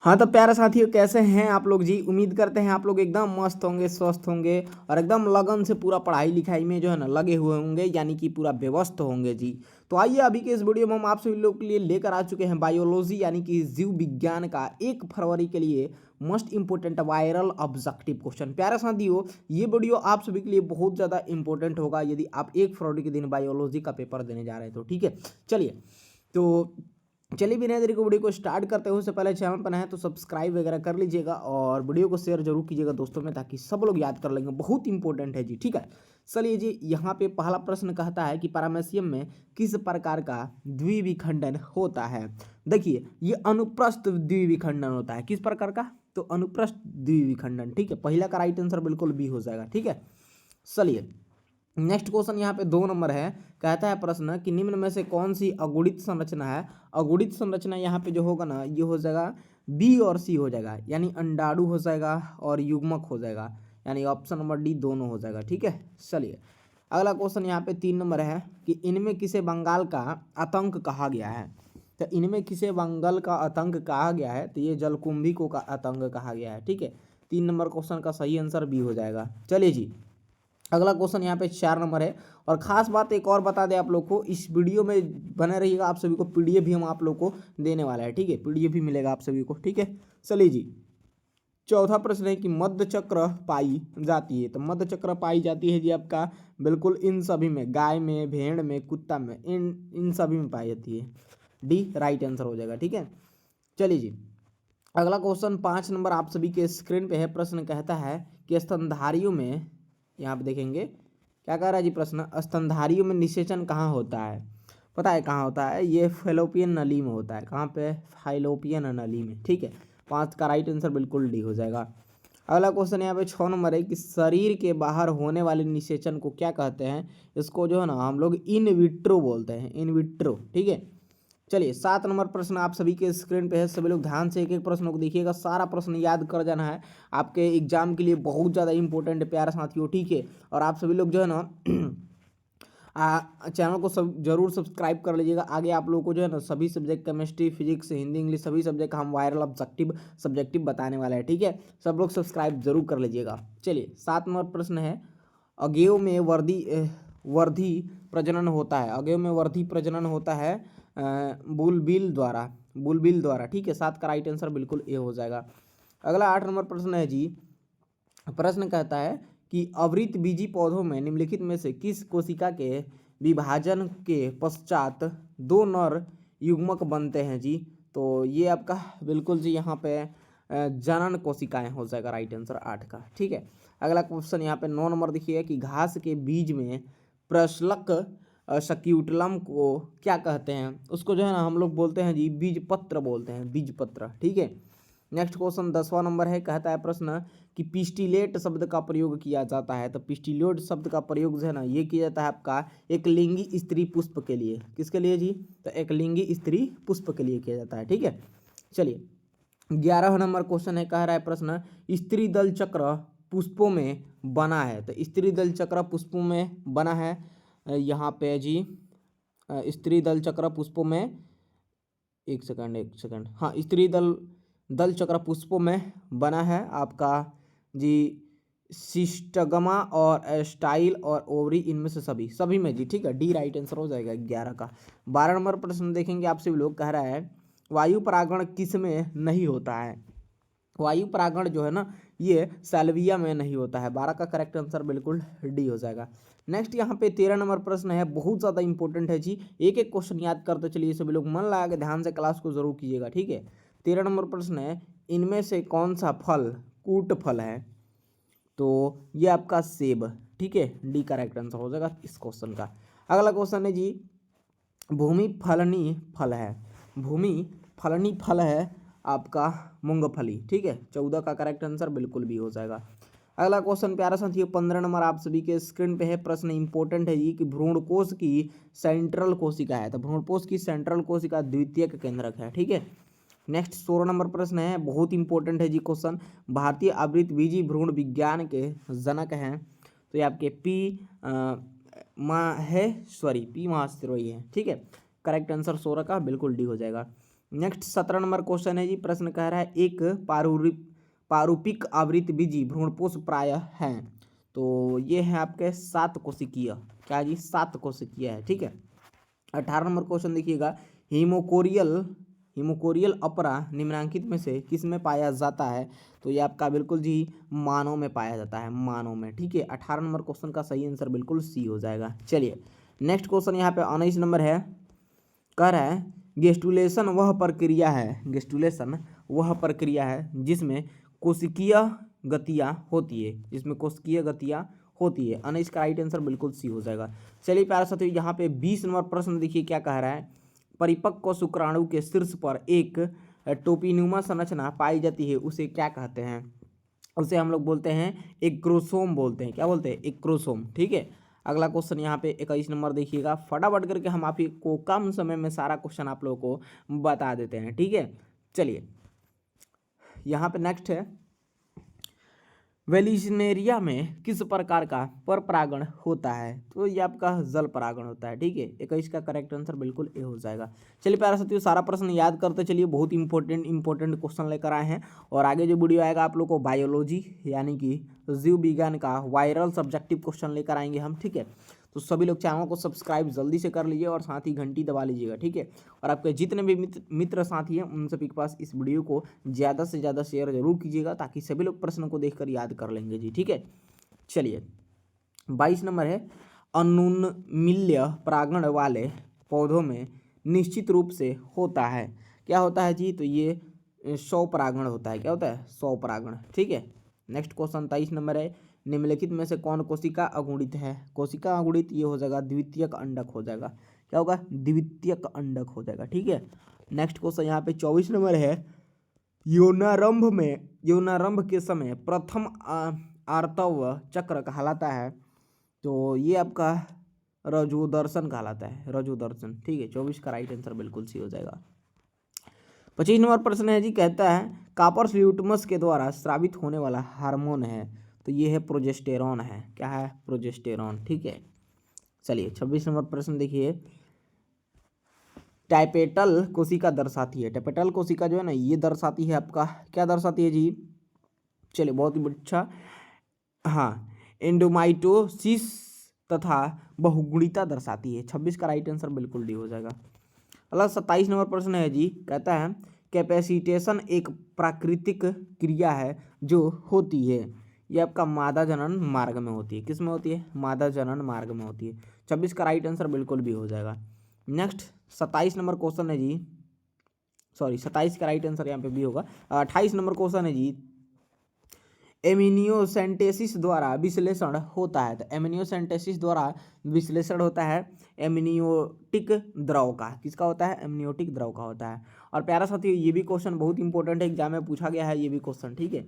हाँ तो प्यारे साथियों, कैसे हैं आप लोग जी। उम्मीद करते हैं आप लोग एकदम मस्त होंगे, स्वस्थ होंगे और एकदम लगन से पूरा पढ़ाई लिखाई में जो है ना लगे हुए होंगे, यानी कि पूरा व्यस्त होंगे जी। तो आइए अभी के इस वीडियो में हम आप सभी लोग के लिए लेकर आ चुके हैं बायोलॉजी यानी कि जीव विज्ञान का 1 फरवरी के लिए most important viral objective question. प्यारे साथियों, ये वीडियो आप सभी के लिए बहुत ज़्यादा इंपॉर्टेंट होगा यदि आप 1 फरवरी के दिन बायोलॉजी का पेपर देने जा रहे हैं तो। ठीक है, चलिए बिना देरी को वीडियो को स्टार्ट करते हैं। उससे पहले चैनल पर नए हैं तो सब्सक्राइब वगैरह कर लीजिएगा और वीडियो को शेयर जरूर कीजिएगा दोस्तों में, ताकि सब लोग याद कर लेंगे। बहुत इंपॉर्टेंट है जी। ठीक है, चलिए जी, यहाँ पे पहला प्रश्न कहता है कि पैरामेशियम में किस प्रकार का द्विविखंडन होता है। देखिए, ये अनुप्रस्थ द्विविखंडन होता है। किस प्रकार का? तो अनुप्रस्थ द्विविखंडन। ठीक है, पहला का राइट आंसर बिल्कुल बी हो जाएगा। ठीक है, चलिए नेक्स्ट क्वेश्चन यहाँ पे 2 नंबर है। कहता है प्रश्न कि निम्न में से कौन सी अगुणित संरचना है। अगुणित संरचना यहाँ पे जो होगा ना, ये हो जाएगा बी और सी हो जाएगा, यानी अंडाणु हो जाएगा और युग्मक हो जाएगा, यानी ऑप्शन नंबर डी दोनों हो जाएगा। ठीक है, चलिए अगला क्वेश्चन यहाँ पे 3 नंबर है कि इनमें किसे बंगाल का आतंक कहा गया है। तो इनमें किसे बंगाल का आतंक कहा गया है, तो ये जलकुंभी का आतंक कहा गया है। ठीक है, 3 नंबर क्वेश्चन का सही आंसर बी हो जाएगा। चलिए जी, अगला क्वेश्चन यहाँ पे 4 नंबर है। और खास बात एक और बता दें आप लोग को, इस वीडियो में बने रहिएगा, आप सभी को पीडीएफ भी हम आप लोग को देने वाला है। ठीक है, पीडीएफ भी मिलेगा आप सभी को। ठीक है, चलिए जी, चौथा प्रश्न है कि मध्य चक्र पाई जाती है। तो मध्य चक्र पाई जाती है जी आपका बिल्कुल इन सभी में, गाय में, भेड़ में, कुत्ता में, इन सभी में पाई जाती है। डी राइट आंसर हो जाएगा। ठीक है, चलिए जी, अगला क्वेश्चन 5 नंबर आप सभी के स्क्रीन पे है। प्रश्न कहता है कि स्तनधारियों में, यहाँ पे देखेंगे क्या कह रहा है जी प्रश्न, स्तनधारियों में निषेचन कहाँ होता है। पता है कहाँ होता है? ये फैलोपियन नली में होता है। कहाँ पे? फैलोपियन नली में। ठीक है, 5 का राइट आंसर बिल्कुल डी हो जाएगा। अगला क्वेश्चन यहाँ पे 6 नंबर है कि शरीर के बाहर होने वाले निषेचन को क्या कहते हैं। इसको जो है ना हम लोग इन विट्रो बोलते हैं, इन विट्रो। ठीक है, चलिए 7 नंबर प्रश्न आप सभी के स्क्रीन पे है। सभी लोग ध्यान से एक एक प्रश्न को देखिएगा, सारा प्रश्न याद कर जाना है, आपके एग्जाम के लिए बहुत ज़्यादा इंपॉर्टेंट है प्यारे साथियों। ठीक है, और आप सभी लोग जो है ना चैनल को सब जरूर सब्सक्राइब कर लीजिएगा। आगे आप लोगों को जो है ना सभी subject, chemistry, physics, Hindi, English, सभी सब्जेक्ट हम वायरल सब्जेक्टिव बताने वाले हैं। ठीक है, सब लोग सब्सक्राइब जरूर कर लीजिएगा। चलिए 7 नंबर प्रश्न है, अगेव में वर्धी प्रजनन होता है। अगेव में वर्धी प्रजनन होता है बुलबिल द्वारा। ठीक है, 7 का राइट आंसर बिल्कुल ए हो जाएगा। अगला 8 नंबर प्रश्न है जी। प्रश्न कहता है कि आवृतबीजी पौधों में निम्नलिखित में से किस कोशिका के विभाजन के पश्चात 2 नर युग्मक बनते हैं जी। तो ये आपका बिल्कुल जी यहाँ पे जनन कोशिकाएं हो जाएगा राइट आंसर 8 का। ठीक है, अगला क्वेश्चन यहाँ पे 9 नंबर देखिए कि घास के बीज में प्रशलक शक्यूटलम को क्या कहते हैं। उसको जो है ना हम लोग बोलते हैं जी बीज पत्र बोलते हैं, बीज पत्र। ठीक है, नेक्स्ट क्वेश्चन 10वां नंबर है। कहता है प्रश्न कि पिस्टिलेट शब्द का प्रयोग किया जाता है। तो पिस्टिलेट शब्द का प्रयोग जो है ना ये किया जाता है आपका एक लिंगी स्त्री पुष्प के लिए। किसके लिए जी? तो एक लिंगी स्त्री पुष्प के लिए किया जाता है। ठीक है, चलिए 11वां नंबर क्वेश्चन है। कह रहा है प्रश्न स्त्री दल चक्र पुष्पों में बना है। तो स्त्री दल चक्र पुष्पों में बना है यहाँ पे जी। स्त्री दल चक्र पुष्पों में, एक सेकंड, हाँ, स्त्री दल दल चक्र पुष्पों में बना है आपका जी सिस्टगमा और स्टाइल और ओवरी, इनमें से सभी में जी। ठीक है, डी राइट आंसर हो जाएगा 11 का। 12 नंबर प्रश्न देखेंगे आपसे लोग। कह रहा है वायु परागण किस में नहीं होता है। वायु परागण जो है ना ये सैल्विया में नहीं होता है। 12 का करेक्ट आंसर बिल्कुल डी हो जाएगा। नेक्स्ट यहाँ पे 13 नंबर प्रश्न है, बहुत ज़्यादा इंपॉर्टेंट है जी। एक एक क्वेश्चन याद करते चलिए, सभी लोग मन लगा के ध्यान से क्लास को जरूर कीजिएगा। ठीक है, 13 नंबर प्रश्न है, इनमें से कौन सा फल कूट फल है। तो ये आपका सेब। ठीक है, डी करेक्ट आंसर हो जाएगा इस क्वेश्चन का। अगला क्वेश्चन है जी, भूमि फलनी फल है। भूमि फलनी फल है आपका मूंगफली। ठीक है, 14 का करेक्ट आंसर बिल्कुल भी हो जाएगा। अगला क्वेश्चन प्यारा साथियों 15 नंबर आप सभी के स्क्रीन पे है। प्रश्न इंपॉर्टेंट है ये कि भ्रूणकोश की सेंट्रल कोशिका है। तो भ्रूणकोश की सेंट्रल कोशिका द्वितीयक केंद्रक है। ठीक है, नेक्स्ट 16 नंबर प्रश्न है, बहुत इंपॉर्टेंट है जी क्वेश्चन। भारतीय आवृतबीजी भ्रूण विज्ञान के जनक हैं। तो ये आपके पी माहेश्वरी हैं। ठीक है, करेक्ट आंसर 16 का बिल्कुल डी हो जाएगा। नेक्स्ट 17 नंबर क्वेश्चन है जी। प्रश्न कह रहा है एक पारूपिक आवृत्त बीजी भ्रूणपोष प्राय हैं। तो ये है आपके 7 कोशिकीय, क्या जी 7 कोशिकीय है, ठीक है। 18 नंबर क्वेश्चन देखिएगा, हिमोकोरियल अपरा निम्नलिखित में से किस में पाया जाता है? तो ये आपका बिल्कुल जी मानव में पाया जाता है, मानव में, ठीक है। 18 नंबर क्वेश्चन का सही आंसर बिल्कुल सी हो जाएगा। चलिए नेक्स्ट क्वेश्चन यहाँ पे 19 नंबर है, कह रहा है गेस्टुलेशन वह प्रक्रिया है जिसमें कोशिकीय गतियाँ होती है, 19 का राइट आंसर बिल्कुल सी हो जाएगा। चलिए प्यारे साथियों, यहाँ पे 20 नंबर प्रश्न देखिए क्या कह रहा है, परिपक्व शुक्राणु के शीर्ष पर एक टोपीनुमा संरचना पाई जाती है, उसे क्या कहते हैं? उसे हम लोग बोलते हैं एक क्रोसोम बोलते हैं। क्या बोलते हैं? एक क्रोसोम, ठीक है। अगला क्वेश्चन यहाँ पे 21 नंबर देखिएगा, फटाफट करके हम आप ही को कम समय में सारा क्वेश्चन आप लोगों को बता देते हैं, ठीक है। चलिए यहाँ पे नेक्स्ट है, वेलिस्नेरिया में किस प्रकार का पर परागण होता है? तो ये आपका जल परागण होता है, ठीक है। 21 का करेक्ट आंसर बिल्कुल ए हो जाएगा। चलिए प्यारे साथियों, सारा प्रश्न याद करते चलिए, बहुत इंपॉर्टेंट क्वेश्चन लेकर आए हैं। और आगे जो वीडियो आएगा आप लोग को बायोलॉजी यानी कि जीव विज्ञान का वायरल सब्जेक्टिव क्वेश्चन लेकर आएंगे हम, ठीक है। तो सभी लोग चैनल को सब्सक्राइब जल्दी से कर लीजिए और साथ ही घंटी दबा लीजिएगा, ठीक है। और आपके जितने भी मित्र साथी हैं उन सभी के पास इस वीडियो को ज़्यादा से ज़्यादा शेयर जरूर कीजिएगा, ताकि सभी लोग प्रश्न को देखकर याद कर लेंगे जी, ठीक है। चलिए 22 नंबर है, अनुन्मील्य परागण वाले पौधों में निश्चित रूप से होता है, क्या होता है जी? तो ये 100 परागण होता है। क्या होता है? 100 परागण, ठीक है। नेक्स्ट क्वेश्चन 23 नंबर है, निम्नलिखित में से कौन कोशिका अगुणित है? कोशिका अगुणित ये हो जाएगा द्वितीयक अंडक हो जाएगा। क्या होगा? द्वितीयक अंडक हो जाएगा, ठीक है। नेक्स्ट क्वेश्चन यहाँ पे 24 नंबर है, यौनारंभ के समय प्रथम आर्तव चक्र कहलाता है, तो ये आपका रजोदर्शन कहलाता है, रजोदर्शन, ठीक है। 24 का राइट आंसर बिल्कुल सी हो जाएगा। 25 नंबर प्रश्न है जी, कहता है कार्पस ल्यूटमस के द्वारा स्रावित होने वाला हार्मोन है, तो ये है प्रोजेस्टेरॉन है। क्या है? प्रोजेस्टेरॉन, ठीक है। चलिए 26 नंबर प्रश्न देखिए, टाइपेटल कोशिका दर्शाती है, टाइपेटल कोशिका जो है ना ये दर्शाती है आपका, क्या दर्शाती है जी? चलिए बहुत ही अच्छा, हाँ, एंडोमाइटोसिस तथा बहुगुणिता दर्शाती है। 26 का राइट आंसर बिल्कुल डी हो जाएगा। अगला 27 नंबर प्रश्न है जी, कहता है कैपेसिटेशन एक प्राकृतिक क्रिया है जो होती है, ये आपका मादा जनन मार्ग में होती है। किस में होती है? मादा जनन मार्ग में होती है। 26 का राइट आंसर बिल्कुल भी हो जाएगा। नेक्स्ट 27 नंबर क्वेश्चन है जी, सॉरी 27 का राइट आंसर यहाँ पे भी होगा। 28 नंबर क्वेश्चन है जी, एमिनियोसेंटेसिस द्वारा विश्लेषण होता है, तो एमिनियोसेंटेसिस द्वारा विश्लेषण होता है एमनियोटिक द्रव का। किसका होता है? एमनियोटिक द्रव का होता है। और प्यारा साथियों, ये भी क्वेश्चन बहुत इंपॉर्टेंट है, एग्जाम में पूछा गया है ये भी क्वेश्चन, ठीक है।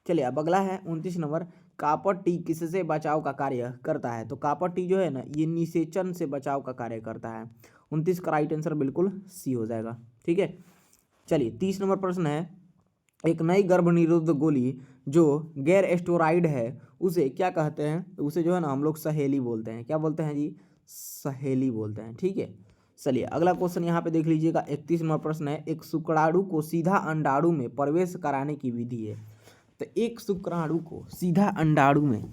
चलिए अब अगला है 29 नंबर, कॉपर टी किससे बचाव का कार्य करता है? तो कॉपर टी जो है ना ये निषेचन से बचाव का कार्य करता है। 29 का राइट आंसर बिल्कुल सी हो जाएगा, ठीक है। चलिए 30 नंबर प्रश्न है, एक नई गर्भ निरोधक गोली जो गैर एस्टेरॉइड है उसे क्या कहते हैं? तो उसे जो है ना हम लोग सहेली बोलते हैं। क्या बोलते हैं जी? सहेली बोलते हैं, ठीक है। चलिए अगला क्वेश्चन यहाँ पे देख लीजिएगा, 31 नंबर प्रश्न है, एक शुक्राणु को सीधा अंडाणु में प्रवेश कराने की विधि है। तो एक शुक्राणु को सीधा अंडाणु में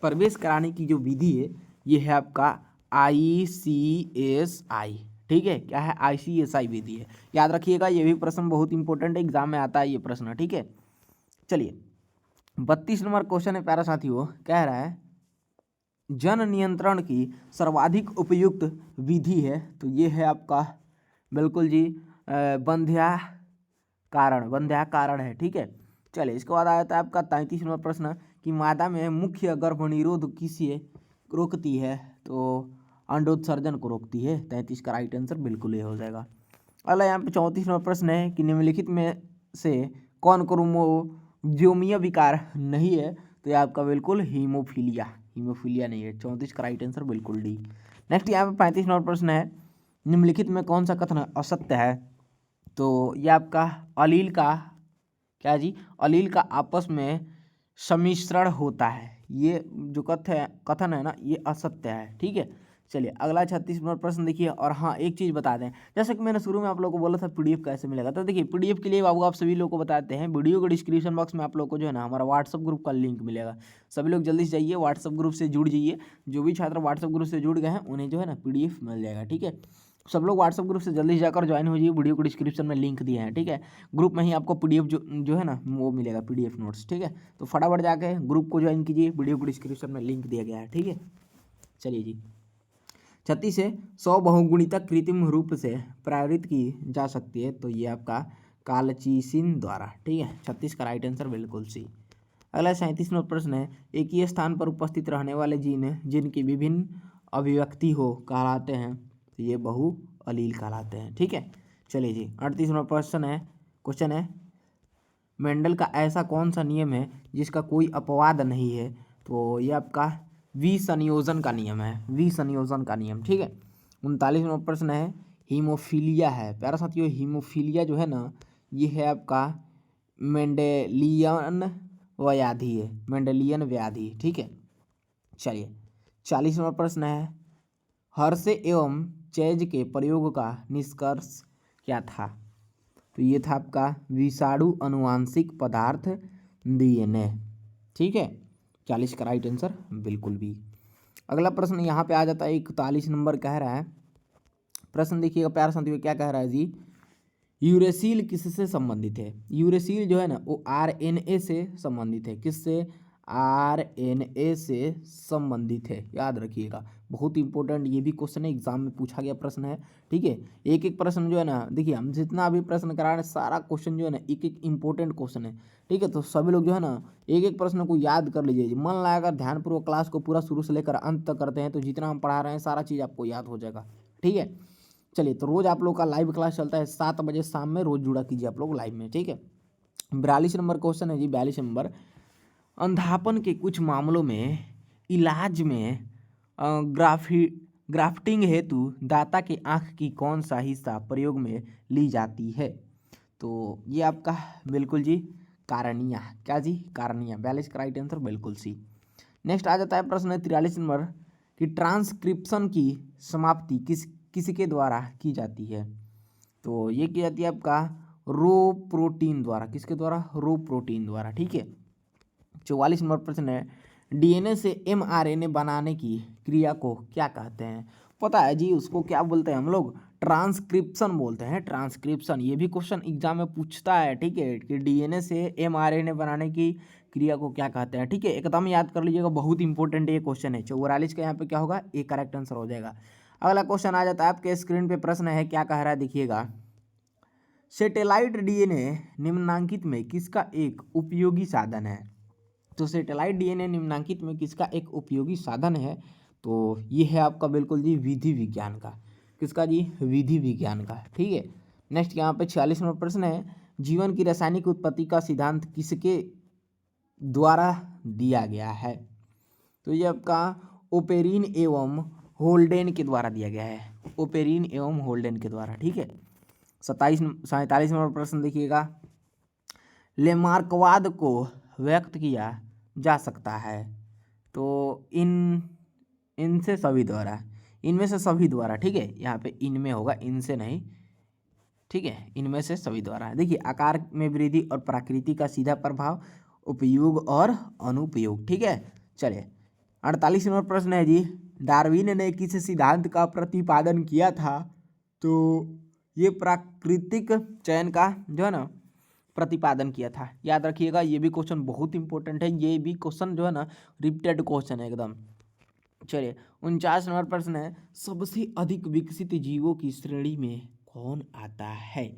प्रवेश कराने की जो विधि है ये है आपका ICSI, ठीक है। क्या है? ICSI विधि है, याद रखिएगा। ये भी प्रश्न बहुत इंपॉर्टेंट है, एग्जाम में आता है ये प्रश्न, ठीक है। चलिए 32 नंबर क्वेश्चन है प्यारा साथियों, कह रहा है जन नियंत्रण की सर्वाधिक उपयुक्त विधि है, तो ये है आपका बिल्कुल जी बंध्याकरण है, ठीक है। चलिए इसके बाद आता है आपका 33 नंबर प्रश्न कि मादा में मुख्य गर्भनिरोध किसे रोकती है? तो अंडोत्सर्जन को रोकती है। 33 का राइट आंसर बिल्कुल ये हो जाएगा। अगला यहाँ पे 34 नंबर प्रश्न है कि निम्नलिखित में से कौन क्रोमोजोमीय विकार नहीं है? तो ये आपका बिल्कुल हीमोफीलिया नहीं है। 34 का राइट आंसर बिल्कुल डी। नेक्स्ट यहाँ पे 35 नंबर प्रश्न है, निम्नलिखित में कौन सा कथन असत्य है? तो ये आपका अलील का, क्या जी? अलील का आपस में सम्मिश्रण होता है, ये जो कथन है ना ये असत्य है, ठीक है। चलिए अगला 36 नंबर प्रश्न देखिए। और हाँ एक चीज़ बता दें, जैसे कि मैंने शुरू में आप लोगों को बोला था पीडीएफ कैसे मिलेगा, तो देखिए पीडीएफ के लिए बाबू आप सभी लोगों को बताते हैं, वीडियो के डिस्क्रिप्शन बॉक्स में आप लोग को जो है ना हमारा व्हाट्सअप ग्रुप का लिंक मिलेगा। सभी लोग जल्दी से जाइए व्हाट्सअप ग्रुप से जुड़ जाइए। जो भी छात्र व्हाट्सअप ग्रुप से जुड़ गए हैं उन्हें जो है ना पीडीएफ मिल जाएगा, ठीक है। सब लोग व्हाट्सअप ग्रुप से जल्दी से जाकर ज्वाइन हो जाइए, वीडियो को डिस्क्रिप्शन में लिंक दिए हैं, ठीक है। ग्रुप में ही आपको पीडीएफ जो है ना वो मिलेगा, पीडीएफ नोट्स, ठीक है। तो फटाफट जाके ग्रुप को ज्वाइन कीजिए, वीडियो को डिस्क्रिप्शन में लिंक दिया गया है, ठीक है। चलिए जी 36 है 100 बहुगुणिता कृत्रिम रूप से प्रेरित की जा सकती है, तो ये आपका कालचीसिन द्वारा, ठीक है। 36 का राइट आंसर बिल्कुल सी। अगला 37 नंबर प्रश्न है, एक ही स्थान पर उपस्थित रहने वाले जीन जिनकी विभिन्न अभिव्यक्ति हो कहलाते हैं, तो ये बहु अलील कहलाते हैं, ठीक है। चलिए जी 38 नंबर क्वेश्चन है मेंडल का ऐसा कौन सा नियम है जिसका कोई अपवाद नहीं है, तो ये आपका विसंयोजन का नियम है, विसंयोजन का नियम, ठीक है। 39 नंबर प्रश्न है हीमोफीलिया है, प्यारा साथियों हीमोफीलिया जो है ना ये है आपका मेंडेलियन व्याधि है, मेंडेलियन व्याधि, ठीक है। चलिए 40 नंबर प्रश्न है हर्षे एवं चेज के प्रयोग का निष्कर्ष क्या था, तो ये था आपका विषाणु अनुवांशिक पदार्थ डीएनए, ठीक है। 40 का राइट आंसर बिल्कुल भी। अगला प्रश्न यहाँ पे आ जाता है 41 नंबर, कह रहा है प्रश्न देखिएगा प्यारे साथियों क्या कह रहा है जी, यूरेसिल किससे संबंधित है। यूरेसिल जो है ना वो आरएनए से संबंधित है, किससे, आरएनए से संबंधित है, याद रखिएगा। बहुत इंपॉर्टेंट ये भी क्वेश्चन है, एग्जाम में पूछा गया प्रश्न है, ठीक है। एक एक प्रश्न जो है ना देखिए हम जितना भी प्रश्न करा रहे हैं सारा क्वेश्चन जो है ना एक एक इंपॉर्टेंट क्वेश्चन है, ठीक है। तो सभी लोग जो है ना एक एक प्रश्न को याद कर लीजिए, मन लगाकर ध्यानपूर्वक क्लास को पूरा शुरू से लेकर अंत तक करते हैं तो जितना हम पढ़ा रहे हैं सारा चीज़ आपको याद हो जाएगा, ठीक है। चलिए तो रोज आप लोग का लाइव क्लास चलता है 7 बजे शाम में, रोज जुड़ा कीजिए आप लोग लाइव में, ठीक है। 42 नंबर क्वेश्चन है जी, 42 नंबर, अंधापन के कुछ मामलों में इलाज में ग्राफ्टिंग हेतु दाता के आँख की कौन सा हिस्सा प्रयोग में ली जाती है, तो ये आपका बिल्कुल जी कारणिया, क्या जी कारणिया, 42 का राइट आंसर बिल्कुल सी। नेक्स्ट आ जाता है प्रश्न 43 नंबर कि ट्रांसक्रिप्शन की समाप्ति किसके द्वारा की जाती है, तो ये की जाती है आपका रो प्रोटीन द्वारा, किसके द्वारा, रो प्रोटीन द्वारा, ठीक है। 44 नंबर प्रश्न है डीएनए से एमआरएनए बनाने की क्रिया को क्या कहते हैं, पता है जी उसको क्या बोलते हैं हम लोग, ट्रांसक्रिप्शन बोलते हैं, ट्रांसक्रिप्शन। ये भी क्वेश्चन एग्जाम में पूछता है, ठीक है, कि डीएनए से एमआरएनए बनाने की क्रिया को क्या कहते हैं, ठीक है। एकदम याद कर लीजिएगा, बहुत इंपॉर्टेंट ये क्वेश्चन है। 44 का यहाँ पे क्या होगा, ए करेक्ट आंसर हो जाएगा। अगला क्वेश्चन आ जाता है आपके स्क्रीन पे, प्रश्न है क्या कह रहा है देखिएगा, सैटेलाइट डीएनए निम्नांकित में किसका एक उपयोगी साधन है, तो सैटेलाइट डीएनए निम्नांकित में किसका एक उपयोगी साधन है, तो ये है आपका बिल्कुल जी विधि विज्ञान का, किसका जी, विधि विज्ञान का, ठीक है। नेक्स्ट यहाँ पे 46 नंबर प्रश्न है जीवन की रासायनिक उत्पत्ति का सिद्धांत किसके द्वारा दिया गया है, तो ये आपका ओपेरिन एवं होल्डेन के द्वारा दिया गया है, ओपेरिन एवं होल्डेन के द्वारा, ठीक है। 47 नंबर प्रश्न देखिएगा, लेमार्कवाद को व्यक्त किया जा सकता है, तो इनसे सभी द्वारा, इनमें से सभी द्वारा, ठीक है। यहाँ पे इनमें होगा, इनसे नहीं, ठीक है, इनमें से सभी द्वारा। देखिए आकार में वृद्धि और प्रकृति का सीधा प्रभाव, उपयोग और अनुपयोग, ठीक है। चलिए 48 नंबर प्रश्न है जी, डार्विन ने किस सिद्धांत का प्रतिपादन किया था, तो ये प्राकृतिक चयन का जो है ना प्रतिपादन किया था, याद रखिएगा। ये भी क्वेश्चन बहुत इंपॉर्टेंट है, ये भी क्वेश्चन जो है ना रिपीटेड क्वेश्चन है एकदम। चलिए 49 नंबर प्रश्न है सबसे अधिक विकसित जीवों की श्रेणी में कौन आता है,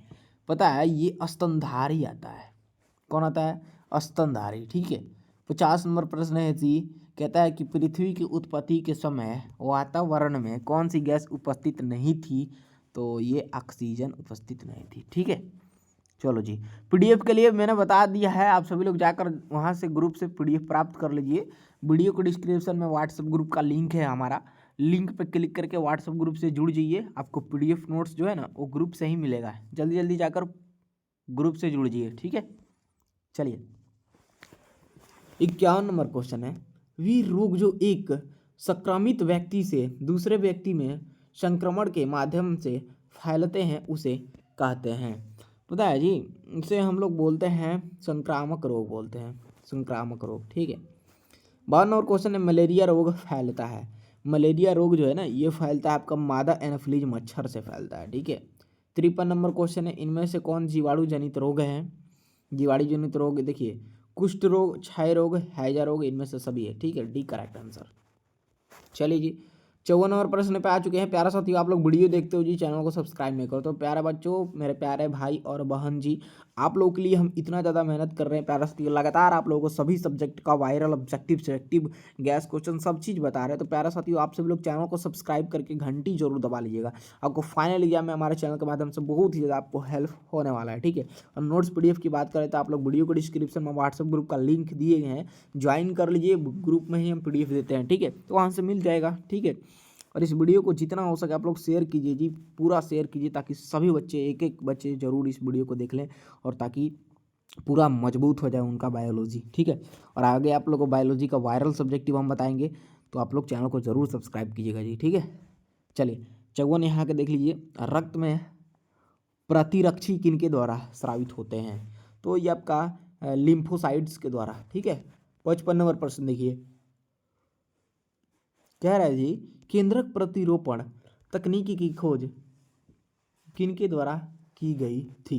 पता है ये स्तनधारी आता है, कौन आता है, स्तनधारी, ठीक है। 50 नंबर प्रश्न है जी, कहता है कि पृथ्वी की उत्पत्ति के समय वातावरण में कौन सी गैस उपस्थित नहीं थी, तो ये ऑक्सीजन उपस्थित नहीं थी, ठीक है। चलो जी पीडीएफ के लिए मैंने बता दिया है, आप सभी लोग जाकर वहाँ से ग्रुप से पीडीएफ प्राप्त कर लीजिए। वीडियो को डिस्क्रिप्शन में व्हाट्सएप ग्रुप का लिंक है हमारा, लिंक पे क्लिक करके व्हाट्सएप ग्रुप से जुड़ जाइए, आपको पीडीएफ नोट्स जो है ना वो ग्रुप से ही मिलेगा, जल्दी जल्दी जाकर ग्रुप से जुड़ जाइए, ठीक है। चलिए 51 नंबर क्वेश्चन है वी रोग जो एक संक्रमित व्यक्ति से दूसरे व्यक्ति में संक्रमण के माध्यम से फैलते हैं उसे कहते हैं, पता है जी, इसे हम लोग बोलते हैं संक्रामक रोग बोलते हैं, संक्रामक रोग। ठीक है। 52 नंबर क्वेश्चन है, मलेरिया रोग फैलता है। मलेरिया रोग जो है ना ये फैलता है आपका मादा एनाफिलीज मच्छर से फैलता है। ठीक है। 53 नंबर क्वेश्चन है, इनमें से कौन जीवाणु जनित रोग है? जीवाणु जनित रोग देखिए, कुष्ठ रोग, क्षय रोग, हैजा रोग, इनमें से सभी है। ठीक है, डी करेक्ट आंसर। चलिए जी, 54 नंबर प्रश्न पे आ चुके हैं। प्यारा साथियों, आप लोग वीडियो देखते हो जी, चैनल को सब्सक्राइब नहीं करो तो प्यारे बच्चों, मेरे प्यारे भाई और बहन जी, आप लोगों के लिए हम इतना ज़्यादा मेहनत कर रहे हैं। प्यारा साथियों, लगातार आप लोगों को सभी सब्जेक्ट का viral, objective, selective, gas question सब चीज़ बता रहे हैं। तो प्यारा साथियों, आप सभी लोग चैनल को सब्सक्राइब करके घंटी जरूर दबा लीजिएगा। आपको फाइनल एग्जाम में हमारे चैनल के माध्यम से बहुत ही ज़्यादा आपको हेल्प होने वाला है। ठीक है। और नोट्स PDF की बात करें तो आप लोग वीडियो को डिस्क्रिप्शन में व्हाट्सएप ग्रुप का लिंक दिए गए हैं, ज्वाइन कर लीजिए। ग्रुप में ही हम PDF देते हैं। ठीक है, तो वहाँ से मिल जाएगा। ठीक है। और इस वीडियो को जितना हो सके आप लोग शेयर कीजिए जी, पूरा शेयर कीजिए, ताकि सभी बच्चे, एक एक बच्चे जरूर इस वीडियो को देख लें, और ताकि पूरा मजबूत हो जाए उनका बायोलॉजी। ठीक है। और आगे आप लोग को बायोलॉजी का वायरल सब्जेक्टिव हम बताएंगे, तो आप लोग चैनल को जरूर सब्सक्राइब कीजिएगा जी। ठीक है। चलिए 54 यहाँ के देख लीजिए, रक्त में प्रतिरक्षी किनके द्वारा स्रावित होते हैं? तो ये आपका लिम्फोसाइट्स के द्वारा। ठीक है। 55 नंबर प्रश्न देखिए, कह रहा है जी, केंद्रक प्रतिरोपण तकनीकी की खोज किनके द्वारा की गई थी?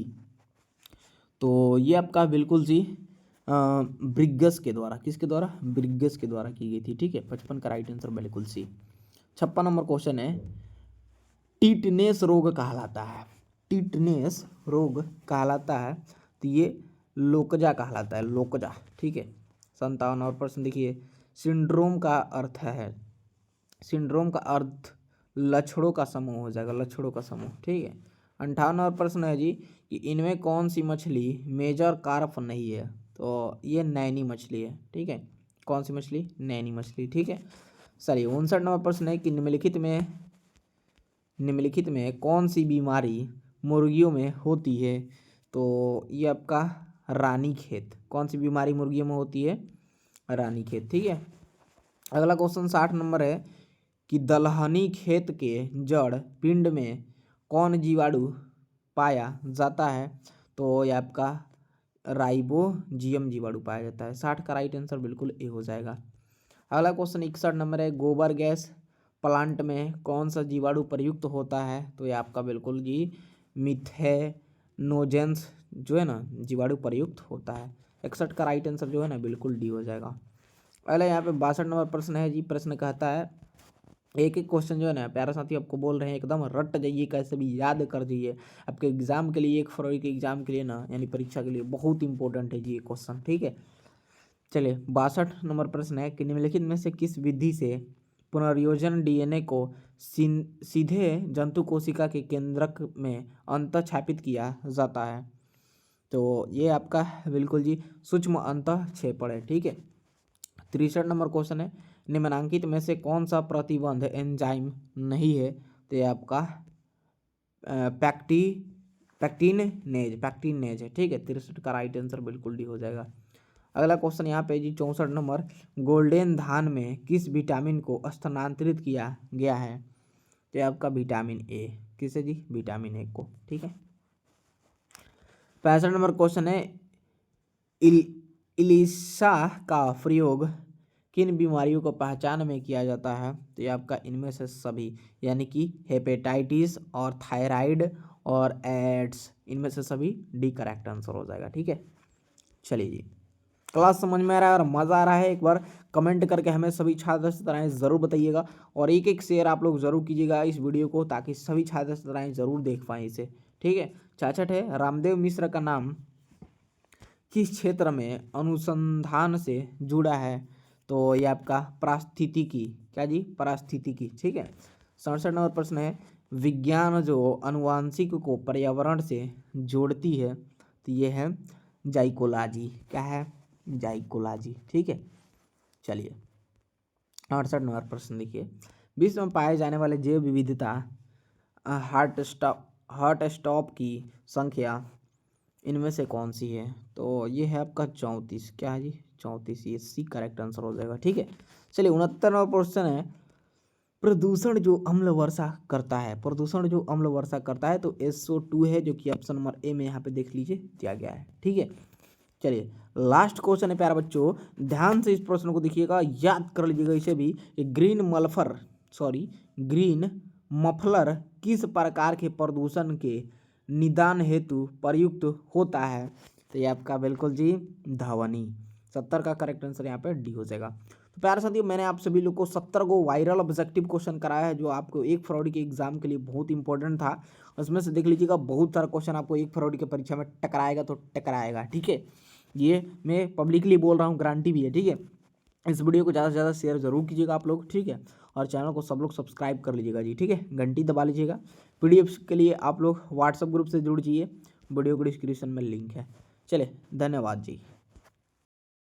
तो ये आपका बिल्कुल जी ब्रिगस के द्वारा। किसके द्वारा? ब्रिगस के द्वारा की गई थी। ठीक है। 55 का राइट आंसर बिल्कुल सी। 56 नंबर क्वेश्चन है, टिटनेस रोग कहलाता है। टिटनेस रोग कहलाता है, तो ये लोकजा कहलाता है, लोकजा। ठीक है। 57 नंबर प्रश्न देखिए, सिंड्रोम का अर्थ है, सिंड्रोम का अर्थ लक्षणों का समूह हो जाएगा, लक्षणों का समूह। ठीक है। 58 नंबर प्रश्न है जी, कि इनमें कौन सी मछली मेजर कार्प नहीं है? तो ये नैनी मछली है। ठीक है। कौन सी मछली? नैनी मछली। ठीक है। चलिए 59 नंबर प्रश्न है कि निम्नलिखित में कौन सी बीमारी मुर्गियों में होती है? तो ये आपका रानीखेत। कौन सी बीमारी मुर्गियों में होती है? रानीखेत। ठीक है। अगला क्वेश्चन 60 नंबर है, कि दलहनी खेत के जड़ पिंड में कौन जीवाणु पाया जाता है? तो ये आपका राइबोजियम जीवाणु पाया जाता है। 60 का राइट आंसर बिल्कुल ए हो जाएगा। अगला क्वेश्चन 61 नंबर है, गोबर गैस प्लांट में कौन सा जीवाणु प्रयुक्त होता है? तो ये आपका बिल्कुल जी मिथेनोजेंस जो है ना जीवाणु प्रयुक्त होता है। 61 का राइट आंसर जो है ना बिल्कुल डी हो जाएगा। अगला यहाँ पे 62 नंबर प्रश्न है जी, प्रश्न कहता है, एक एक क्वेश्चन जो है ना प्यारा साथी आपको बोल रहे हैं एकदम रट जाइए, कैसे भी याद कर जाइए। आपके एग्जाम के लिए 1 फरवरी के एग्जाम के लिए ना, यानी परीक्षा के लिए बहुत इंपॉर्टेंट है जी ये क्वेश्चन। ठीक है। चलिए 62 नंबर प्रश्न है कि निम्नलिखित में से किस विधि से पुनर्योजन DNA को सीधे जंतु कोशिका के केंद्रक में अंतःक्षेपित किया जाता है? तो ये आपका बिल्कुल जी सूक्ष्म अंतःक्षेपण है। ठीक है। 63 नंबर क्वेश्चन है, निम्नलिखित में से कौन सा प्रतिबंध एंजाइम नहीं है? तो ये आपका पैक्टिनेज है। ठीक है। 63 का राइट आंसर बिल्कुल डी हो जाएगा। अगला क्वेश्चन यहाँ पे जी 64 नंबर, गोल्डन धान में किस विटामिन को स्थानांतरित किया गया है? तो आपका विटामिन ए। किसे जी? विटामिन ए को। ठीक है। 65 नंबर क्वेश्चन है, इलिशा का प्रयोग किन बीमारियों को पहचान में किया जाता है? तो ये आपका इनमें से सभी, यानी कि हेपेटाइटिस और थायराइड और एड्स, इनमें से सभी डी करेक्ट आंसर हो जाएगा। ठीक है। चलिए जी, क्लास समझ में आ रहा है और मज़ा आ रहा है? एक बार कमेंट करके हमें सभी छात्र छात्राएं ज़रूर बताइएगा, और एक एक शेयर आप लोग ज़रूर कीजिएगा इस वीडियो को, ताकि सभी छात्र छात्राएं ज़रूर देख पाएँ इसे। ठीक है। 66 है, रामदेव मिश्र का नाम किस क्षेत्र में अनुसंधान से जुड़ा है? तो ये आपका पारिस्थितिकी। क्या जी? पारिस्थितिकी। ठीक है। 67 नंबर प्रश्न है, विज्ञान जो अनुवांशिक को पर्यावरण से जोड़ती है, तो ये है जाइकोलॉजी। क्या है? जाइकोलॉजी। ठीक है। चलिए 68 नंबर प्रश्न देखिए, विश्व में पाए जाने वाले जैव विविधता हॉटस्पॉट की संख्या इनमें से कौन सी है? तो ये है आपका 34। क्या है जी? 34। ये सी करेक्ट आंसर हो जाएगा। ठीक है। चलिए 69वां क्वेश्चन है, प्रदूषण जो अम्ल वर्षा करता है, प्रदूषण जो अम्ल वर्षा करता है, तो SO2 है, जो कि ऑप्शन नंबर ए में यहाँ पे देख लीजिए दिया गया है। ठीक है, चलिए लास्ट क्वेश्चन है प्यारे बच्चों, ध्यान से इस प्रश्न को देखिएगा, याद कर लीजिएगा इसे भी। ग्रीन मफलर किस प्रकार के प्रदूषण के निदान हेतु प्रयुक्त होता है? तो ये आपका बिल्कुल जी ध्वनि। 70 का करेक्ट आंसर यहाँ पे डी हो जाएगा। तो प्यारे साथियों, मैंने आप सभी लोग को 70 को वायरल ऑब्जेक्टिव क्वेश्चन कराया है, जो आपको 1 फरवरी के एग्जाम के लिए बहुत इंपॉर्टेंट था। उसमें से देख लीजिएगा बहुत सारा क्वेश्चन आपको 1 फरवरी की परीक्षा में टकराएगा तो टकराएगा। ठीक है, ये मैं पब्लिकली बोल रहा हूँ, गारंटी भी है। ठीक है, इस वीडियो को ज़्यादा से ज़्यादा शेयर जरूर कीजिएगा आप लोग। ठीक है, और चैनल को सब लोग सब्सक्राइब कर लीजिएगा जी। ठीक है, घंटी दबा लीजिएगा। PDF के लिए आप लोग व्हाट्सएप ग्रुप से जुड़ जाइए, वीडियो को डिस्क्रिप्शन में लिंक है। चलिए धन्यवाद जी।